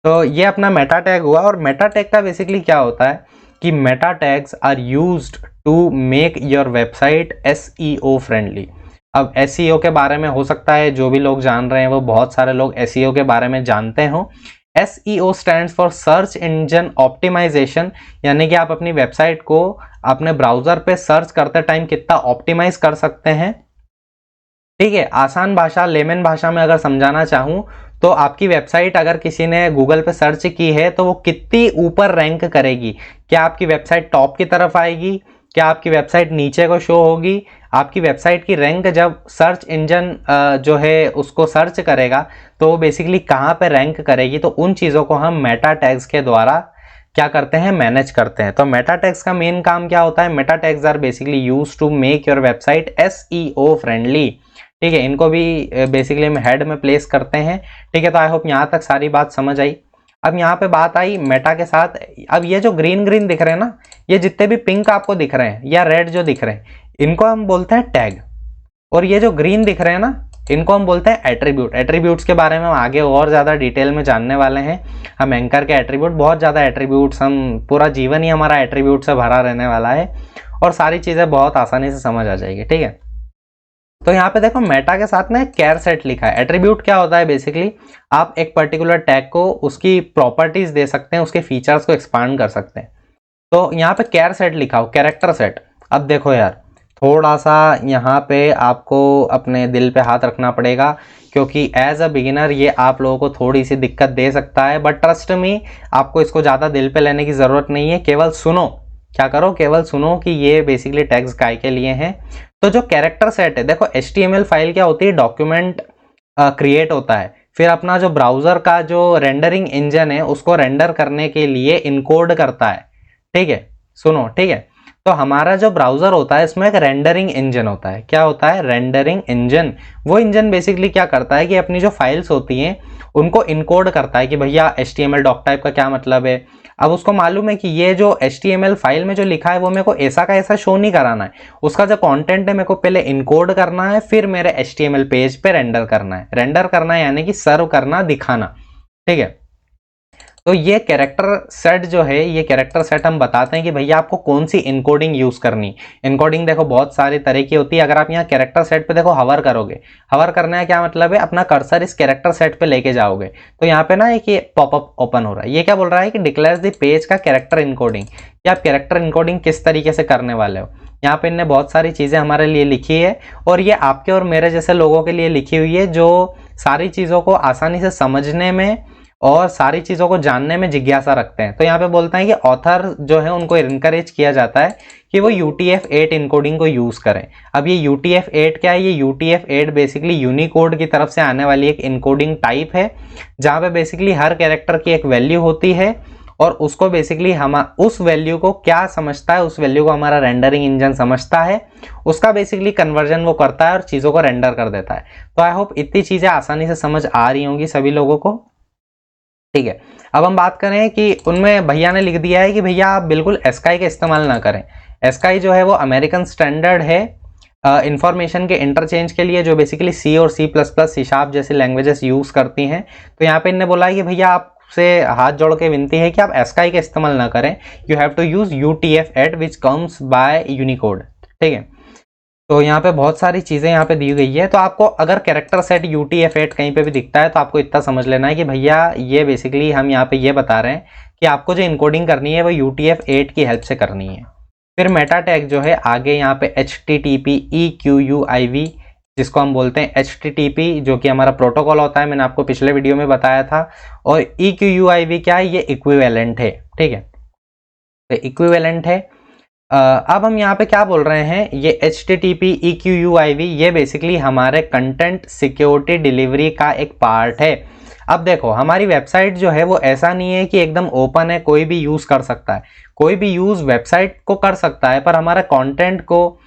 S1: तो ये अपना मेटा टैग हुआ। और मेटा टैग का बेसिकली क्या होता है कि meta tags are used to make your website SEO friendly. अब SEO के बारे में हो सकता है जो भी लोग जान रहे हैं वो बहुत सारे लोग SEO के बारे में जानते हो। SEO stands for search engine optimisation, यानी कि आप अपनी वेबसाइट को अपने ब्राउजर पे सर्च करते टाइम कितना ऑप्टिमाइज कर सकते हैं। ठीक है, आसान भाषा लेमन भाषा में अगर समझाना चाहूं तो आपकी वेबसाइट अगर किसी ने गूगल पे सर्च की है तो वो कितनी ऊपर रैंक करेगी, क्या आपकी वेबसाइट टॉप की तरफ आएगी, क्या आपकी वेबसाइट नीचे को शो होगी। आपकी वेबसाइट की रैंक जब सर्च इंजन जो है उसको सर्च करेगा तो वो बेसिकली कहाँ पे रैंक करेगी, तो उन चीज़ों को हम मेटा टैग्स के द्वारा क्या करते हैं, मैनेज करते हैं। तो मेटा टैग्स का मेन काम क्या होता है, meta tags are basically use to make your website SEO friendly. ठीक है, इनको भी बेसिकली हम हेड में प्लेस करते हैं। ठीक है, तो आई होप यहाँ तक सारी बात समझ आई। अब यहाँ पे बात आई मेटा के साथ, अब ये जो ग्रीन ग्रीन दिख रहे हैं ना, ये जितने भी पिंक आपको दिख रहे हैं या रेड जो दिख रहे हैं, इनको हम बोलते हैं टैग। और ये जो ग्रीन दिख रहे हैं ना, इनको हम बोलते हैं एट्रीब्यूट। एट्रीब्यूट्स के बारे में हम आगे और ज़्यादा डिटेल में जानने वाले हैं। हम एंकर के एट्रीब्यूट, बहुत ज़्यादा एट्रीब्यूट्स, हम पूरा जीवन ही हमारा एट्रीब्यूट से भरा रहने वाला है और सारी चीज़ें बहुत आसानी से समझ आ जाएगी। ठीक है, तो यहाँ पे देखो मेटा के साथ में केयर सेट लिखा है। एट्रीब्यूट क्या होता है, बेसिकली आप एक पर्टिकुलर टैग को उसकी प्रॉपर्टीज दे सकते हैं, उसके फीचर्स को एक्सपांड कर सकते हैं। तो यहाँ पे केयर सेट लिखा हो, कैरेक्टर सेट। अब देखो यार, थोड़ा सा यहाँ पे आपको अपने दिल पे हाथ रखना पड़ेगा, क्योंकि एज अ बिगिनर ये आप लोगों को थोड़ी सी दिक्कत दे सकता है, बट ट्रस्ट मी आपको इसको ज़्यादा दिल पे लेने की ज़रूरत नहीं है। केवल सुनो, क्या करो, केवल सुनो कि ये बेसिकली टैग्स काय के लिए हैं। तो जो कैरेक्टर सेट है, देखो HTML फाइल क्या होती है, डॉक्यूमेंट क्रिएट होता है, फिर अपना जो ब्राउजर का जो रेंडरिंग इंजन है उसको रेंडर करने के लिए इनकोड करता है। ठीक है, सुनो, ठीक है, तो हमारा जो ब्राउजर होता है इसमें एक रेंडरिंग इंजन होता है। क्या होता है, रेंडरिंग इंजन। वो इंजन बेसिकली क्या करता है कि अपनी जो फाइल्स होती हैं उनको इनकोड करता है कि भैया HTML डॉक टाइप का क्या मतलब है। अब उसको मालूम है कि ये जो HTML फाइल में जो लिखा है वो मेरे को ऐसा का ऐसा शो नहीं कराना है, उसका जो कंटेंट है मेरे को पहले इनकोड करना है, फिर मेरे HTML पेज पे रेंडर करना है। रेंडर करना है यानी कि सर्व करना, दिखाना। ठीक है, तो ये कैरेक्टर सेट जो है, ये कैरेक्टर सेट हम बताते हैं कि भैया आपको कौन सी इनकोडिंग यूज करनी। इनकोडिंग देखो बहुत सारे तरह की होती है। अगर आप यहाँ कैरेक्टर सेट पे देखो हवर करोगे, हवर करने का क्या मतलब है, अपना कर्सर इस कैरेक्टर सेट पे लेके जाओगे तो यहाँ पे ना एक ये पॉपअप ओपन हो रहा है। ये क्या बोल रहा है कि डिक्लेयर्स द पेज का कैरेक्टर इनकोडिंग, कि आप कैरेक्टर इनकोडिंग किस तरीके से करने वाले हो। यहाँ पे इनने बहुत सारी चीज़ें हमारे लिए लिखी है और ये आपके और मेरे जैसे लोगों के लिए लिखी हुई है जो सारी चीज़ों को आसानी से समझने में और सारी चीज़ों को जानने में जिज्ञासा रखते हैं। तो यहाँ पे बोलते हैं कि ऑथर जो है उनको इनकरेज किया जाता है कि वो UTF-8 इनकोडिंग को यूज़ करें। अब ये UTF-8 क्या है, ये UTF-8 बेसिकली यूनिकोड की तरफ से आने वाली एक इनकोडिंग टाइप है, जहाँ पे बेसिकली हर कैरेक्टर की एक वैल्यू होती है और उसको बेसिकली हम उस वैल्यू को क्या समझता है, उस वैल्यू को हमारा रेंडरिंग इंजन समझता है, उसका बेसिकली कन्वर्जन वो करता है और चीज़ों को रेंडर कर देता है। तो आई होप इतनी चीज़ें आसानी से समझ आ रही होंगी सभी लोगों को। ठीक है, अब हम बात करें कि उनमें भैया ने लिख दिया है कि भैया आप बिल्कुल एस्काई का इस्तेमाल ना करें। एस्काई जो है वो अमेरिकन स्टैंडर्ड है इंफॉर्मेशन के इंटरचेंज के लिए, जो बेसिकली C और C++, C# जैसी लैंग्वेजेस यूज़ करती हैं। तो यहाँ पे इनने बोला है कि भैया आपसे हाथ जोड़ के विनती है कि आप एस्काई का इस्तेमाल ना करें, you have to use UTF-8 which comes by Unicode. ठीक है, तो यहाँ पे बहुत सारी चीज़ें यहाँ पे दी गई है। तो आपको अगर कैरेक्टर सेट UTF-8 कहीं पे भी दिखता है तो आपको इतना समझ लेना है कि भैया ये बेसिकली हम यहाँ पे ये बता रहे हैं कि आपको जो इनकोडिंग करनी है वो UTF-8 की हेल्प से करनी है। फिर मेटा टैग जो है आगे यहाँ पे HTTP EQUIV, जिसको हम बोलते हैं HTTP, जो कि हमारा प्रोटोकॉल होता है, मैंने आपको पिछले वीडियो में बताया था। और EQUIV क्या है, ये इक्विवेलेंट है। ठीक है, तो इक्विवेलेंट है। अब हम यहाँ पे क्या बोल रहे हैं, ये HTTP EQUIV ये बेसिकली हमारे कंटेंट सिक्योरिटी डिलीवरी का एक पार्ट है। अब देखो हमारी वेबसाइट जो है वो ऐसा नहीं है कि एकदम ओपन है, कोई भी यूज़ कर सकता है। कोई भी यूज़ वेबसाइट को कर सकता है, पर हमारे कंटेंट को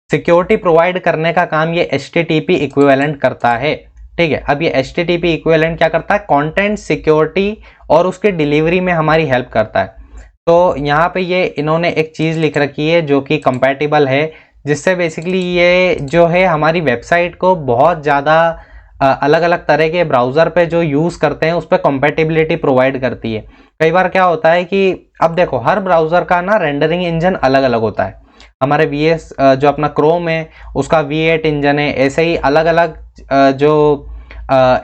S1: सिक्योरिटी प्रोवाइड करने का काम ये HTTP इक्विवेलेंट करता है। ठीक है, अब ये HTTP इक्विवेलेंट क्या करता है, कंटेंट सिक्योरिटी और उसके डिलीवरी में हमारी हेल्प करता है। तो यहाँ पे ये इन्होंने एक चीज़ लिख रखी है जो कि कंपैटिबल है जिससे बेसिकली ये जो है हमारी वेबसाइट को बहुत ज़्यादा अलग अलग तरह के ब्राउज़र पे जो यूज़ करते हैं उस पर कॉम्पेटिबिलिटी प्रोवाइड करती है। कई बार क्या होता है कि अब देखो हर ब्राउज़र का ना रेंडरिंग इंजन अलग अलग होता है। हमारे VS जो अपना क्रोम है उसका V8 इंजन है, ऐसे ही अलग अलग जो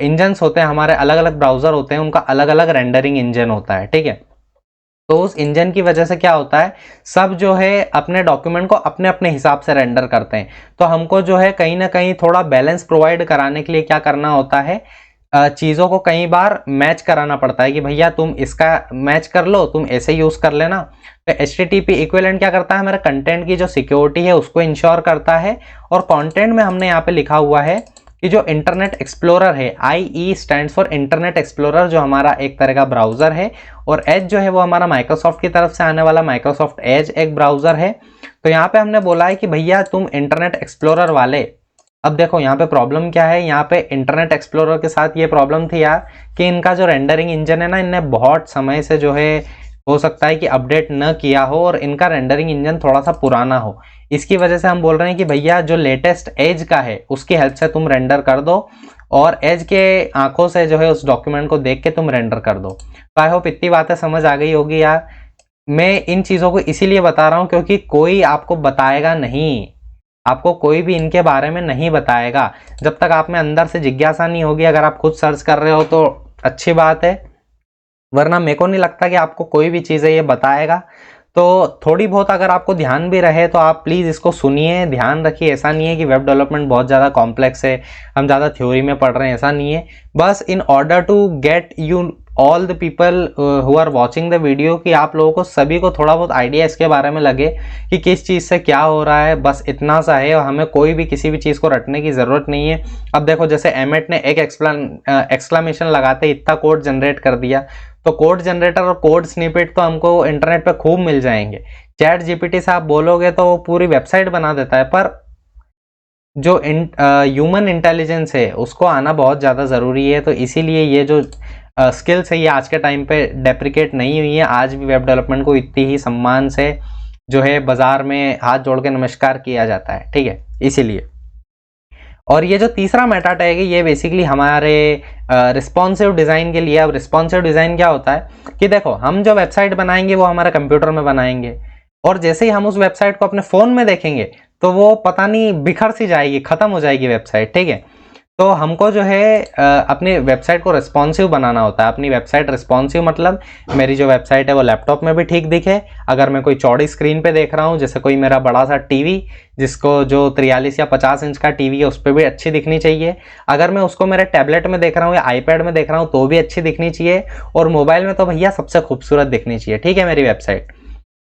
S1: इंजन्स होते हैं हमारे, अलग अलग ब्राउज़र होते हैं, उनका अलग अलग रेंडरिंग इंजन होता है, ठीक है। तो उस इंजन की वजह से क्या होता है, सब जो है अपने डॉक्यूमेंट को अपने अपने हिसाब से रेंडर करते हैं। तो हमको जो है कहीं ना कहीं थोड़ा बैलेंस प्रोवाइड कराने के लिए क्या करना होता है, चीज़ों को कई बार मैच कराना पड़ता है कि भैया तुम इसका मैच कर लो, तुम ऐसे यूज़ कर लेना। तो HTTP इक्विवेलेंट क्या करता है, हमारे कंटेंट की जो सिक्योरिटी है उसको इंश्योर करता है। और कंटेंट में हमने यहाँ पे लिखा हुआ है कि जो इंटरनेट एक्सप्लोरर है, IE stands for internet explorer, जो हमारा एक तरह का ब्राउज़र है, और एज जो है वो हमारा माइक्रोसॉफ्ट की तरफ से आने वाला माइक्रोसॉफ्ट एज एक ब्राउज़र है। तो यहाँ पे हमने बोला है कि भैया तुम इंटरनेट एक्सप्लोरर वाले, अब देखो यहाँ पे प्रॉब्लम क्या है, यहाँ पे इंटरनेट एक्सप्लोरर के साथ ये प्रॉब्लम थी यार कि इनका जो रेंडरिंग इंजन है ना, इनने बहुत समय से जो है हो सकता है कि अपडेट न किया हो और इनका रेंडरिंग इंजन थोड़ा सा पुराना हो। इसकी वजह से हम बोल रहे हैं कि भैया जो लेटेस्ट एज का है उसकी हेल्प से तुम रेंडर कर दो, और एज के आंखों से जो है उस डॉक्यूमेंट को देख के तुम रेंडर कर दो। तो आई होप इतनी बातें समझ आ गई होगी यार। मैं इन चीज़ों को इसीलिए बता रहा हूँ क्योंकि कोई आपको बताएगा नहीं, आपको कोई भी इनके बारे में नहीं बताएगा जब तक आप में अंदर से जिज्ञासा नहीं होगी। अगर आप खुद सर्च कर रहे हो तो अच्छी बात है, वरना मेरे को नहीं लगता कि आपको कोई भी चीज़ें ये बताएगा। तो थोड़ी बहुत अगर आपको ध्यान भी रहे तो आप प्लीज़ इसको सुनिए, ध्यान रखिए। ऐसा नहीं है कि वेब डेवलपमेंट बहुत ज़्यादा कॉम्प्लेक्स है, हम ज़्यादा थ्योरी में पढ़ रहे हैं, ऐसा नहीं है। बस in order to get you all the people who are watching the video, कि आप लोगों को सभी को थोड़ा बहुत आइडिया इसके बारे में लगे कि किस चीज़ से क्या हो रहा है, बस इतना सा है। और हमें कोई भी किसी भी चीज़ को रटने की ज़रूरत नहीं है। अब देखो जैसे एमेट ने एक एक्सक्लामेशन लगाते इतना कोड जनरेट कर दिया, तो कोड जनरेटर और कोड स्निपेट तो हमको इंटरनेट पे खूब मिल जाएंगे। चैट जीपीटी से आप बोलोगे तो वो पूरी वेबसाइट बना देता है, पर जो ह्यूमन इंटेलिजेंस है उसको आना बहुत ज़्यादा ज़रूरी है। तो इसीलिए ये जो स्किल्स है ये आज के टाइम पे डेप्रिकेट नहीं हुई है। आज भी वेब डेवलपमेंट को इतनी ही सम्मान से जो है बाजार में हाथ जोड़ के नमस्कार किया जाता है, ठीक है, इसीलिए। और ये जो तीसरा मेटा टैग है ये बेसिकली हमारे रिस्पॉन्सिव डिज़ाइन के लिए। अब रिस्पॉन्सिव डिज़ाइन क्या होता है कि देखो हम जो वेबसाइट बनाएंगे वो हमारे कंप्यूटर में बनाएंगे, और जैसे ही हम उस वेबसाइट को अपने फ़ोन में देखेंगे तो वो पता नहीं बिखर सी जाएगी, ख़त्म हो जाएगी वेबसाइट, ठीक है। तो हमको जो है अपनी वेबसाइट को रिस्पॉन्सिव बनाना होता है। अपनी वेबसाइट रिस्पॉन्सिव मतलब मेरी जो वेबसाइट है वो लैपटॉप में भी ठीक दिखे, अगर मैं कोई चौड़ी स्क्रीन पे देख रहा हूँ, जैसे कोई मेरा बड़ा सा टीवी जिसको जो 43 या 50 इंच का टीवी है उस पर भी अच्छी दिखनी चाहिए। अगर मैं उसको मेरे टैबलेट में देख रहा हूँ या आईपैड में देख रहा हूँ तो भी अच्छी दिखनी चाहिए, और मोबाइल में तो भैया सबसे खूबसूरत दिखनी चाहिए, ठीक है, मेरी वेबसाइट।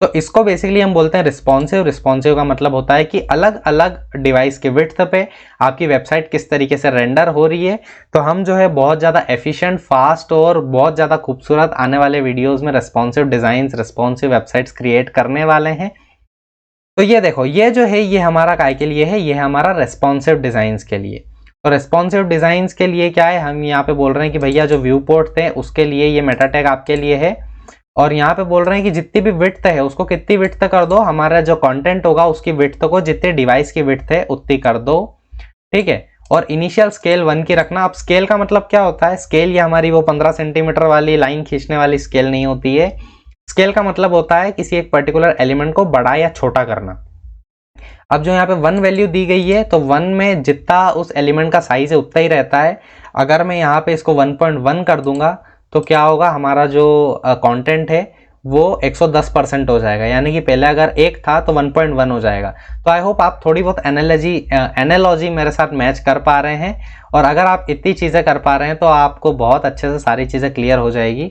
S1: तो इसको बेसिकली हम बोलते हैं रिस्पॉन्सिव। रिस्पॉन्सिव का मतलब होता है कि अलग अलग डिवाइस के विड्थ पे आपकी वेबसाइट किस तरीके से रेंडर हो रही है। तो हम जो है बहुत ज़्यादा एफिशिएंट, फास्ट और बहुत ज़्यादा खूबसूरत आने वाले वीडियोस में responsive designs, responsive websites create करने वाले हैं। तो ये देखो ये जो है ये हमारा काय के लिए है, ये है हमारा रिस्पॉन्सिव डिज़ाइंस के लिए। तो रिस्पॉन्सिव डिज़ाइंस के लिए क्या है, हम यहाँ पे बोल रहे हैं कि भैया जो व्यू पोर्ट थे उसके लिए ये मेटा टैग आपके लिए है, और यहाँ पे बोल रहे हैं कि जितनी भी विड्थ है उसको कितनी विड्थ कर दो, हमारा जो कंटेंट होगा उसकी विड्थ को जितने डिवाइस की विड्थ है उतनी कर दो, ठीक है। और इनिशियल स्केल 1 की रखना। अब स्केल का मतलब क्या होता है, स्केल ये हमारी वो 15 सेंटीमीटर वाली लाइन खींचने वाली स्केल नहीं होती है। स्केल का मतलब होता है किसी एक पर्टिकुलर एलिमेंट को बड़ा या छोटा करना। अब जो यहाँ पे 1 वैल्यू दी गई है तो 1 में जितना उस एलिमेंट का साइज है उतना ही रहता है। अगर मैं यहाँ पे इसको 1.1 कर दूंगा तो क्या होगा, हमारा जो कंटेंट है वो 110% हो जाएगा, यानी कि पहले अगर 1 था तो 1.1 हो जाएगा। तो आई होप आप थोड़ी बहुत एनालॉजी मेरे साथ मैच कर पा रहे हैं, और अगर आप इतनी चीज़ें कर पा रहे हैं तो आपको बहुत अच्छे से सारी चीज़ें क्लियर हो जाएगी,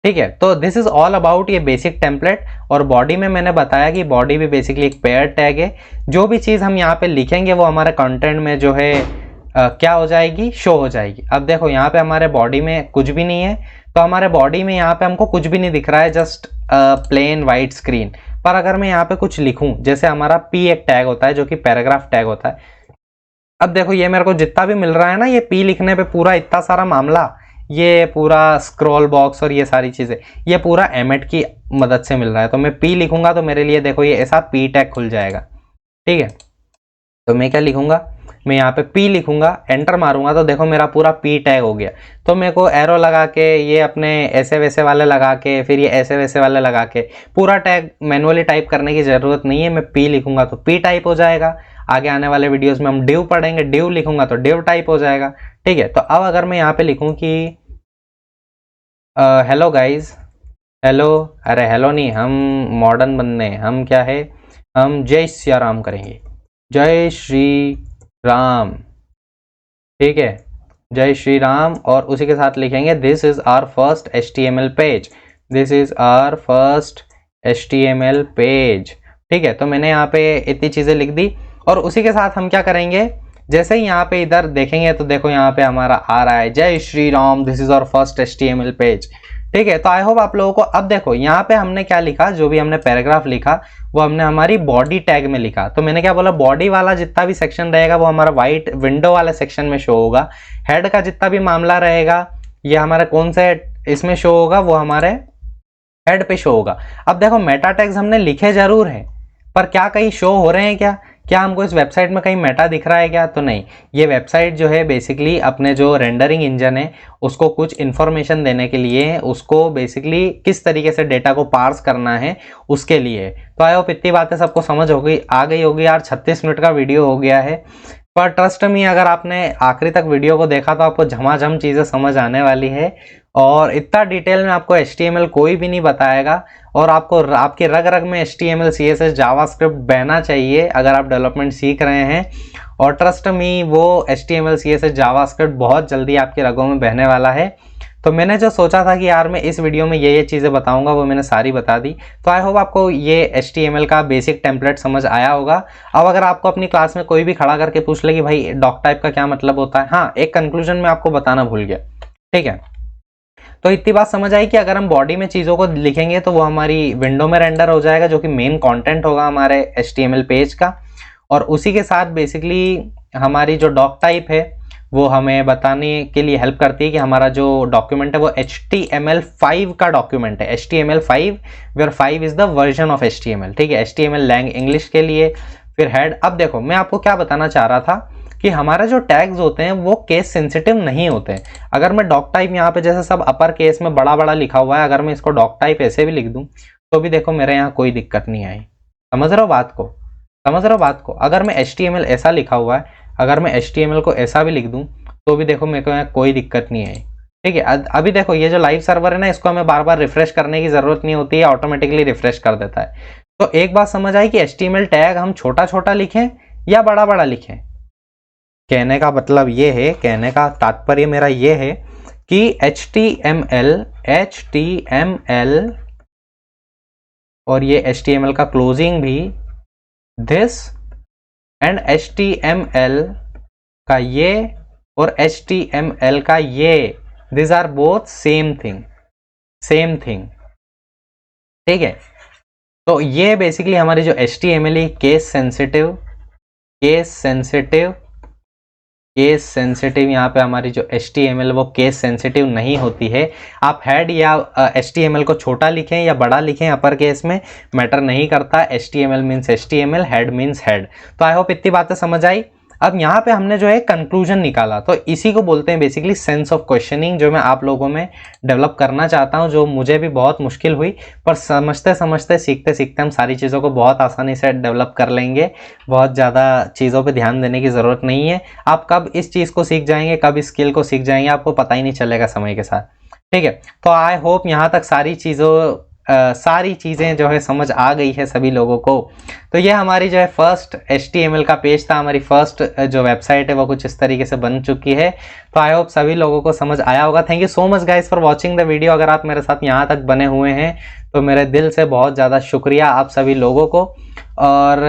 S1: ठीक है। तो दिस इज ऑल अबाउट ये बेसिक टेम्पलेट। और बॉडी में मैंने बताया कि बॉडी भी बेसिकली एक पेयर टैग है। जो भी चीज़ हम यहाँ पे लिखेंगे वो हमारे कंटेंट में जो है क्या हो जाएगी, शो हो जाएगी। अब देखो यहाँ पे हमारे बॉडी में कुछ भी नहीं है, तो हमारे बॉडी में यहाँ पे हमको कुछ भी नहीं दिख रहा है, जस्ट प्लेन वाइट स्क्रीन। पर अगर मैं यहाँ पे कुछ लिखूं, जैसे हमारा P एक टैग होता है जो कि पैराग्राफ टैग होता है। अब देखो ये मेरे को जितना भी मिल रहा है ना, ये P लिखने पे पूरा इतना सारा मामला, ये पूरा स्क्रॉल बॉक्स और ये सारी चीज़ें, ये पूरा एमेट की मदद से मिल रहा है। तो मैं P लिखूंगा तो मेरे लिए देखो ये ऐसा P टैग खुल जाएगा, ठीक है। तो मैं क्या लिखूंगा, मैं यहाँ पे P लिखूंगा, एंटर मारूंगा तो देखो मेरा पूरा P टैग हो गया। तो मेरे को एरो लगा के, ये अपने ऐसे वैसे वाले लगा के, फिर ये ऐसे वैसे वाले लगा के पूरा टैग मैनुअली टाइप करने की ज़रूरत नहीं है। मैं P लिखूंगा तो P टाइप हो जाएगा। आगे आने वाले वीडियोस में हम div पढ़ेंगे, div लिखूंगा तो div टाइप हो जाएगा। ठीक है, तो अब अगर मैं यहाँ पे लिखूँ कि हेलो गाइज, हेलो, अरे हेलो नहीं, हम मॉडर्न बंदे हैं, हम क्या है, हम जय श्री राम करेंगे, जय श्री राम। ठीक है, जय श्री राम, और उसी के साथ लिखेंगे this is our first HTML page, this is our first HTML page. ठीक है, तो मैंने यहाँ पे इतनी चीज़ें लिख दी, और उसी के साथ हम क्या करेंगे, जैसे ही यहाँ पे इधर देखेंगे तो देखो यहाँ पे हमारा आ रहा है जय Shri Ram, this is our first HTML page. ठीक है, तो आई होप आप लोगों को, अब देखो यहाँ पे हमने क्या लिखा, जो भी हमने पैराग्राफ लिखा वो हमने हमारी बॉडी टैग में लिखा। तो मैंने क्या बोला, बॉडी वाला जितना भी सेक्शन रहेगा वो हमारा व्हाइट विंडो वाले सेक्शन में शो होगा। हेड का जितना भी मामला रहेगा ये हमारे कौन से इसमें शो होगा, वो हमारे हेड पे शो होगा। अब देखो मेटा टैग्स हमने लिखे जरूर है, पर क्या कहीं शो हो रहे हैं क्या हमको इस वेबसाइट में कहीं मेटा दिख रहा है क्या? तो नहीं। ये वेबसाइट जो है बेसिकली अपने जो रेंडरिंग इंजन है उसको कुछ इन्फॉर्मेशन देने के लिए, उसको बेसिकली किस तरीके से डेटा को पार्स करना है उसके लिए। तो आई होप इतनी बातें सबको समझ हो गई, आ गई होगी यार। 36 मिनट का वीडियो हो गया है, पर ट्रस्ट मी अगर आपने आखिरी तक वीडियो को देखा तो आपको झमाझम चीज़ें समझ आने वाली है। और इतना डिटेल में आपको HTML कोई भी नहीं बताएगा, और आपको आपके रग रग में HTML CSS जावास्क्रिप्ट बहना चाहिए अगर आप डेवलपमेंट सीख रहे हैं। और ट्रस्ट मी वो HTML CSS जावास्क्रिप्ट बहुत जल्दी आपके रगों में बहने वाला है। तो मैंने जो सोचा था कि यार मैं इस वीडियो में ये चीज़ें बताऊंगा वो मैंने सारी बता दी। तो आई होप आपको ये HTML का बेसिक टेम्पलेट समझ आया होगा। अब अगर आपको अपनी क्लास में कोई भी खड़ा करके पूछ ले कि भाई डॉक टाइप का क्या मतलब होता है, हाँ एक कंक्लूजन में आपको बताना भूल गया। ठीक है, तो इतनी बात समझ आई कि अगर हम बॉडी में चीज़ों को लिखेंगे तो वो हमारी विंडो में रेंडर हो जाएगा, जो कि मेन कंटेंट होगा हमारे HTML पेज का। और उसी के साथ बेसिकली हमारी जो डॉक टाइप है वो हमें बताने के लिए हेल्प करती है कि हमारा जो डॉक्यूमेंट है वो HTML5 का डॉक्यूमेंट है, HTML5, where 5 is the version of HTML। ठीक है, HTML लैंग इंग्लिश के लिए। फिर हेड, अब देखो मैं आपको क्या बताना चाह रहा था कि हमारे जो टैग्स होते हैं वो केस सेंसिटिव नहीं होते हैं। अगर मैं डॉक टाइप यहाँ पे जैसे सब अपर केस में बड़ा बड़ा लिखा हुआ है, अगर मैं इसको डॉक टाइप ऐसे भी लिख दूं तो भी देखो मेरे यहाँ कोई दिक्कत नहीं आई। समझ रहे हो बात को, समझ रहे हो बात को? अगर मैं HTML ऐसा लिखा हुआ है, अगर मैं HTML को ऐसा भी लिख दूं तो भी देखो मेरे को यहाँ कोई दिक्कत नहीं आई। ठीक है, अभी देखो ये जो लाइव सर्वर है ना, इसको हमें बार बार रिफ्रेश करने की जरूरत नहीं होती है, ऑटोमेटिकली रिफ्रेश कर देता है। तो एक बात समझ आई कि HTML टैग हम छोटा छोटा लिखें या बड़ा बड़ा लिखें। कहने का मतलब ये है, कहने का तात्पर्य मेरा ये है कि HTML और ये HTML का क्लोजिंग भी दिस, एंड HTML का ये और HTML का ये, this are both same thing, same thing. ठीक है, तो ये बेसिकली हमारी जो HTML है केस सेंसिटिव, यहाँ पे हमारी जो HTML वो केस सेंसिटिव नहीं होती है। आप हेड या HTML को छोटा लिखें या बड़ा लिखें अपर केस में, मैटर नहीं करता। HTML means HTML, head means head. तो आई होप इतनी बातें समझ आई। अब यहाँ पे हमने जो है कंक्लूजन निकाला, तो इसी को बोलते हैं बेसिकली सेंस ऑफ क्वेश्चनिंग, जो मैं आप लोगों में डेवलप करना चाहता हूँ, जो मुझे भी बहुत मुश्किल हुई, पर समझते समझते सीखते सीखते हम सारी चीज़ों को बहुत आसानी से डेवलप कर लेंगे। बहुत ज़्यादा चीज़ों पे ध्यान देने की ज़रूरत नहीं है। आप कब इस चीज़ को सीख जाएंगे, कब इस स्किल को सीख जाएंगे, आपको पता ही नहीं चलेगा समय के साथ। ठीक है, तो आई होप यहाँ तक सारी चीज़ें जो है समझ आ गई है सभी लोगों को। तो ये हमारी जो है फर्स्ट HTML का पेज था, हमारी फर्स्ट जो वेबसाइट है वो कुछ इस तरीके से बन चुकी है। तो आई होप सभी लोगों को समझ आया होगा। Thank you so much guys for watching the video. अगर आप मेरे साथ यहाँ तक बने हुए हैं तो मेरे दिल से बहुत ज़्यादा शुक्रिया आप सभी लोगों को। और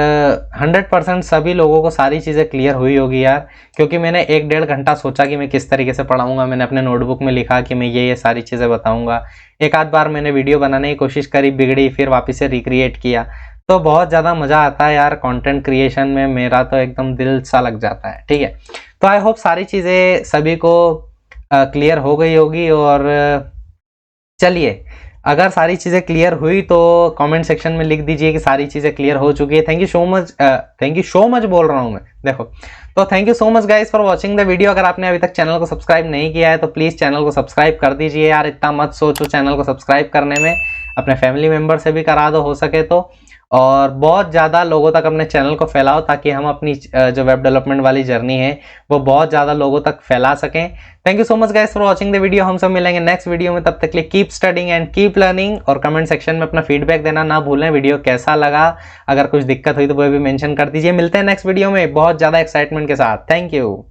S1: 100% सभी लोगों को सारी चीज़ें क्लियर हुई होगी यार, क्योंकि मैंने 1-1.5 घंटा सोचा कि मैं किस तरीके से पढ़ाऊँगा। मैंने अपने नोटबुक में लिखा कि मैं ये सारी चीज़ें बताऊँगा। एक आध बार मैंने वीडियो बनाने की कोशिश करी, बिगड़ी, फिर वापस से रिक्रिएट किया। तो बहुत ज़्यादा मज़ा आता है यार कंटेंट क्रिएशन में, मेरा तो एकदम दिल सा लग जाता है। ठीक है, तो आई होप सारी चीज़ें सभी को क्लियर हो गई होगी। और चलिए अगर सारी चीज़ें क्लियर हुई तो कमेंट सेक्शन में लिख दीजिए कि सारी चीज़ें क्लियर हो चुकी है। थैंक यू सो मच बोल रहा हूँ मैं, देखो। तो thank you so much guys for watching the video. अगर आपने अभी तक चैनल को सब्सक्राइब नहीं किया है तो प्लीज़ चैनल को सब्सक्राइब कर दीजिए यार, इतना मत सोचो चैनल को सब्सक्राइब करने में, अपने फैमिली मेम्बर से भी करा दो हो सके तो, और बहुत ज़्यादा लोगों तक अपने चैनल को फैलाओ ताकि हम अपनी जो वेब डेवलपमेंट वाली जर्नी है वो बहुत ज़्यादा लोगों तक फैला सकें। Thank you so much guys for watching the video. हम सब मिलेंगे नेक्स्ट वीडियो में, तब तक के लिए keep studying and keep learning. और कमेंट सेक्शन में अपना फीडबैक देना ना भूलें, वीडियो कैसा लगा, अगर कुछ दिक्कत हुई तो वो भी मेंशन कर दीजिए। मिलते हैं नेक्स्ट वीडियो में बहुत ज़्यादा एक्साइटमेंट के साथ। Thank you.